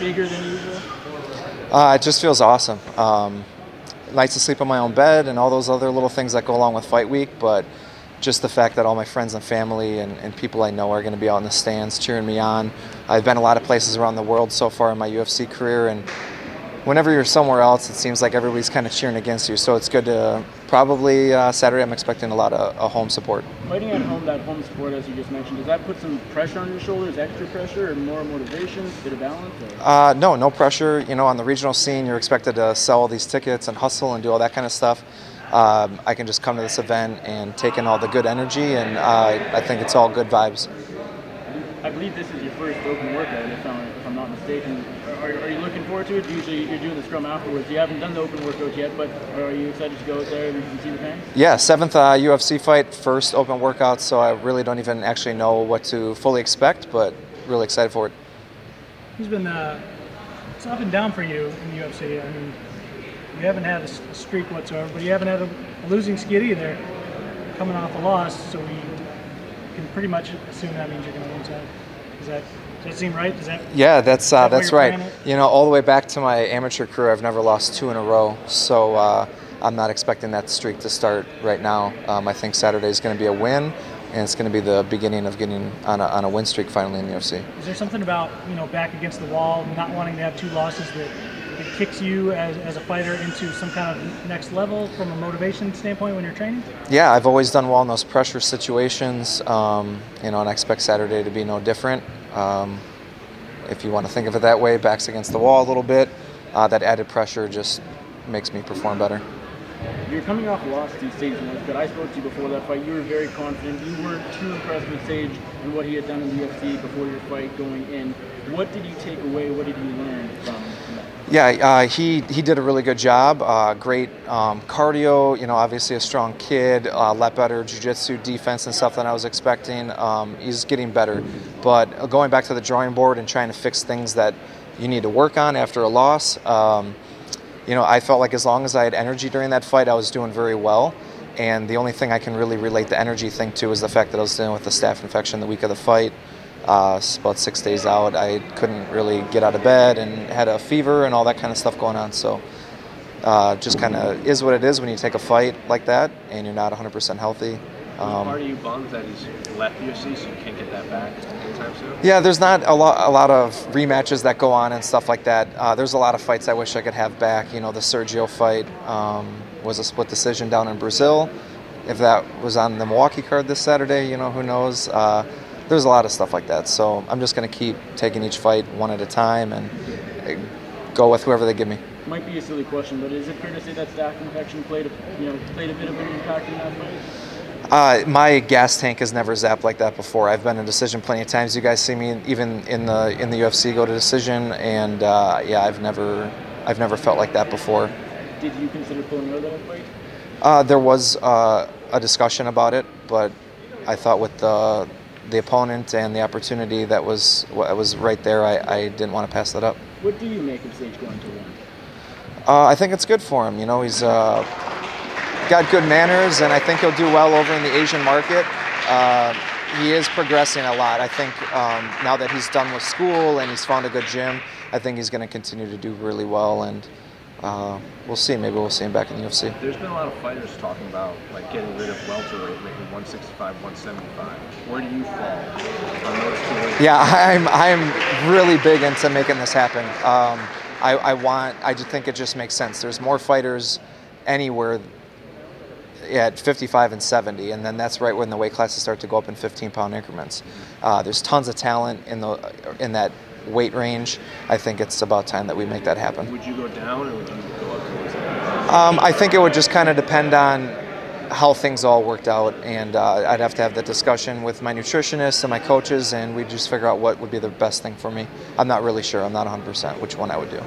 bigger than usual? It just feels awesome. Nice to sleep in my own bed and all those other little things that go along with fight week, but just the fact that all my friends and family and people I know are going to be out in the stands cheering me on. I've been a lot of places around the world so far in my UFC career, and whenever you're somewhere else, it seems like everybody's kind of cheering against you. So it's good to probably Saturday. I'm expecting a lot of home support. Fighting at home, that home support, as you just mentioned, does that put some pressure on your shoulders, extra pressure, or more motivation, a bit of balance? No pressure. You know, on the regional scene, you're expected to sell all these tickets and hustle and do all that kind of stuff. I can just come to this event and take in all the good energy, and I think it's all good vibes. I believe this is your first open workout, if I'm not mistaken. Are you looking forward to it? Usually you're doing the scrum afterwards. You haven't done the open workout yet, but are you excited to go out there and see the fans? Yeah, 7th UFC fight, first open workout, so I really don't even actually know what to fully expect, but really excited for it. He's been it's up and down for you in the UFC. I mean, you haven't had a streak whatsoever, but you haven't had a losing skid either, coming off a loss, so we can pretty much assume that means you're going to lose that. Does that seem right? Yeah, that's right. You know, all the way back to my amateur career, I've never lost 2 in a row, so I'm not expecting that streak to start right now. I think Saturday is going to be a win, and it's going to be the beginning of getting on a win streak finally in the UFC. Is there something about, you know, back against the wall, not wanting to have 2 losses that it kicks you as a fighter into some kind of next level from a motivation standpoint when you're training? Yeah, I've always done well in those pressure situations, you know, and I expect Saturday to be no different. If you want to think of it that way, backs against the wall a little bit, that added pressure just makes me perform better. You're coming off a loss to Sage, but I spoke to you before that fight. You were very confident. You weren't too impressed with Sage and what he had done in the UFC before your fight going in. What did you take away? What did you learn from that? Yeah, he did a really good job. Great cardio. You know, obviously a strong kid. A lot better jiu-jitsu, defense, and stuff than I was expecting. He's getting better, but going back to the drawing board and trying to fix things that you need to work on after a loss. You know, I felt like as long as I had energy during that fight, I was doing very well. And the only thing I can really relate the energy thing to is the fact that I was dealing with a staph infection the week of the fight. About 6 days out, I couldn't really get out of bed and had a fever and all that kind of stuff going on. So just kind of is what it is when you take a fight like that and you're not 100% healthy. Part of you bummed that he's left UFC, so you can't get that back anytime soon? Yeah, there's not a lot of rematches that go on and stuff like that. There's a lot of fights I wish I could have back. You know, the Sergio fight was a split decision down in Brazil. If that was on the Milwaukee card this Saturday, you know, who knows? There's a lot of stuff like that. So I'm just going to keep taking each fight one at a time and go with whoever they give me. Might be a silly question, but is it fair to say that staph infection played a bit of an impact in that fight? My gas tank has never zapped like that before. I've been in decision plenty of times. You guys see me even in the UFC go to decision, and yeah, I've never felt like that before. Did you consider pulling out of that fight? There was a discussion about it, but I thought with the opponent and the opportunity that was right there, I didn't want to pass that up. What do you make of Sage going to win? I think it's good for him. You know, he's got good manners, and I think he'll do well over in the Asian market. He is progressing a lot. I think now that he's done with school and he's found a good gym, I think he's going to continue to do really well, and we'll see. Maybe we'll see him back in the UFC. There's been a lot of fighters talking about like getting rid of welterweight, making 165, 175. Where do you fall on those two weights? Yeah, I'm really big into making this happen. I just think it just makes sense. There's more fighters anywhere at 55 and 70, and then that's right when the weight classes start to go up in 15-pound increments. There's tons of talent in that weight range. I think it's about time that we make that happen. Would you go down or would you go up towards that? I think it would just kind of depend on how things all worked out, and I'd have to have the discussion with my nutritionist and my coaches, and we'd just figure out what would be the best thing for me. I'm not really sure. I'm not 100% which one I would do.